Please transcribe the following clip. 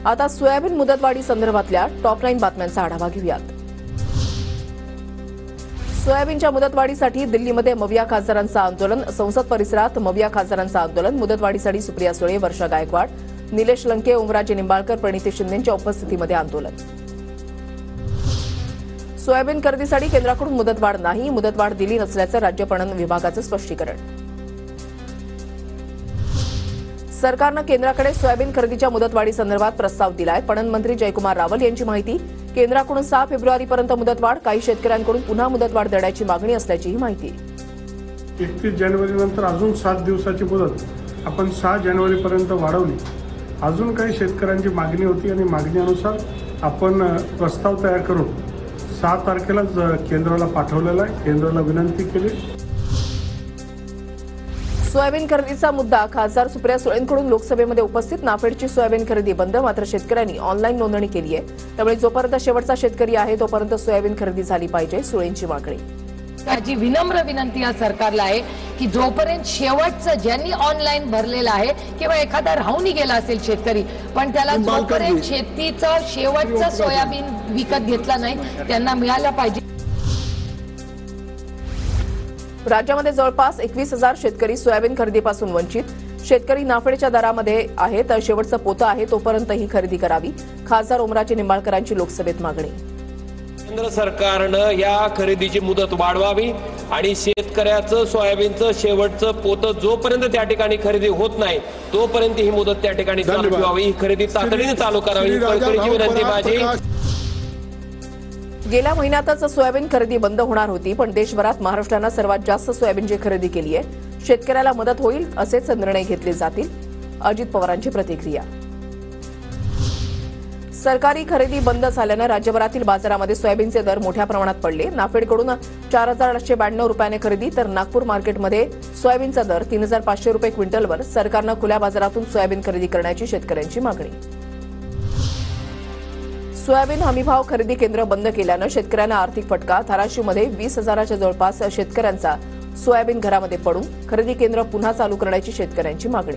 आता सोयाबीन मुदतवाढी संदर्भातल्या टॉप 9 बातम्यांचा आढावा घेऊयात। सोयाबीनच्या मुदतवाढीसाठी दिल्लीमध्ये मविया खासदारांचं आंदोलन, संसद परिसरात मविया खासदारांचं आंदोलन, मुदतवाढीसाठी सुप्रिया सुळे, वर्षा गायकवाड, निलेश लंके, ओमराजे निंबाळकर, प्रणिती शिंदेंच्या उपस्थितीमध्ये आंदोलन। सोयाबीन खरेदीसाठी केंद्राकडून मुदतवाढ नाही, मुदतवाढ दिली नसल्याचं राज्य पणन विभागाचं स्पष्टीकरण। सरकारनं केंद्राकडे सोयाबीन खरेदीच्या मुदतवाढीसंदर्भात प्रस्ताव दिलाय। पणन मंत्री जयकुमार रावल यांची माहिती। केंद्राकडून 6 फेब्रुवारीपर्यंत मुदतवाढ, काही शेतकऱ्यांकडून पुन्हा मुदतवाढ देण्याची मागणी असल्याचीही माहिती। 31 जानेवारीनंतर अजून 7 दिवसाची मुदत आपण 6 जानेवारीपर्यंत वाढवली। अजून काही शेतकऱ्यांची मागणी होती आणि मागणीनुसार आपण प्रस्ताव तयार करून 6 तारखेला केंद्राला पाठवलेला आहे। केंद्राला विनंती केली। सोयाबीन खरेदीचा मुद्दा खासदार सुप्रिया सुळेंकडून लोकसभेमध्ये उपस्थित। नाफेडची सोयाबीन खरेदी बंद, मात्र शेतकऱ्यांनी ऑनलाईन नोंदणी केली आहे, त्यामुळे जोपर्यंत शेवटचा शेतकरी आहे तोपर्यंत सोयाबीन खरेदी झाली पाहिजे, सुळेंची मागणी। माझी विनम्र विनंती या सरकारला आहे की जोपर्यंत शेवटचं ज्यांनी ऑनलाईन भरलेलं आहे किंवा एखादा राहूनही गेला असेल शेतकरी, पण त्याला जोपर्यंत शेतीचं शेवटचं सोयाबीन विकत घेतला नाही त्यांना मिळालं पाहिजे। राज्यामध्ये जवळपास 21,000 शेतकरी सोयाबीन खरेदीपासून वंचित। शेतकरी नाफेडच्या दरामध्ये आहे तर शेवटचं पोतं आहे तोपर्यंत ही खरेदी करावी, खासदार ओमराजे निंबाळकरांची लोकसभेत मागणी। केंद्र सरकारनं या खरेदीची मुदत वाढवावी आणि शेतकऱ्याचं सोयाबीनचं शेवटचं पोतं जोपर्यंत त्या ठिकाणी खरेदी होत नाही तोपर्यंत ही मुदत त्या ठिकाणी चालू ठेवावी, ही खरेदी तातडीने चालू करावी, कळकळीची विनंती माझी। गेल्या महिन्यातच सोयाबीन खरेदी बंद होणार होती, पण देशभरात महाराष्ट्रानं सर्वात जास्त सोयाबीनची खरेदी केली आहे। शेतकऱ्याला मदत होईल असेच निर्णय घेतले जातील, अजित पवारांची प्रतिक्रिया। सरकारी खरेदी बंद झाल्यानं राज्यभरातील बाजारामध्ये सोयाबीनचे दर मोठ्या प्रमाणात पडले। नाफेडकडून 4,892 रुपयाने खरेदी तर नागपूर मार्केटमध्ये सोयाबीनचा दर 3,500 रुपये क्विंटलवर। सरकारनं खुल्या बाजारातून सोयाबीन खरेदी करण्याची शेतकऱ्यांची मागणी। सोयाबीन हमीभाव खरेदी केंद्र बंद केल्यानं शेतकऱ्यांना आर्थिक फटका। धाराशिवमध्ये 20,000च्या जवळपास शेतकऱ्यांचा सोयाबीन घरामध्ये पडून खरेदी केंद्र पुन्हा चालू करण्याची शेतकऱ्यांची मागणी।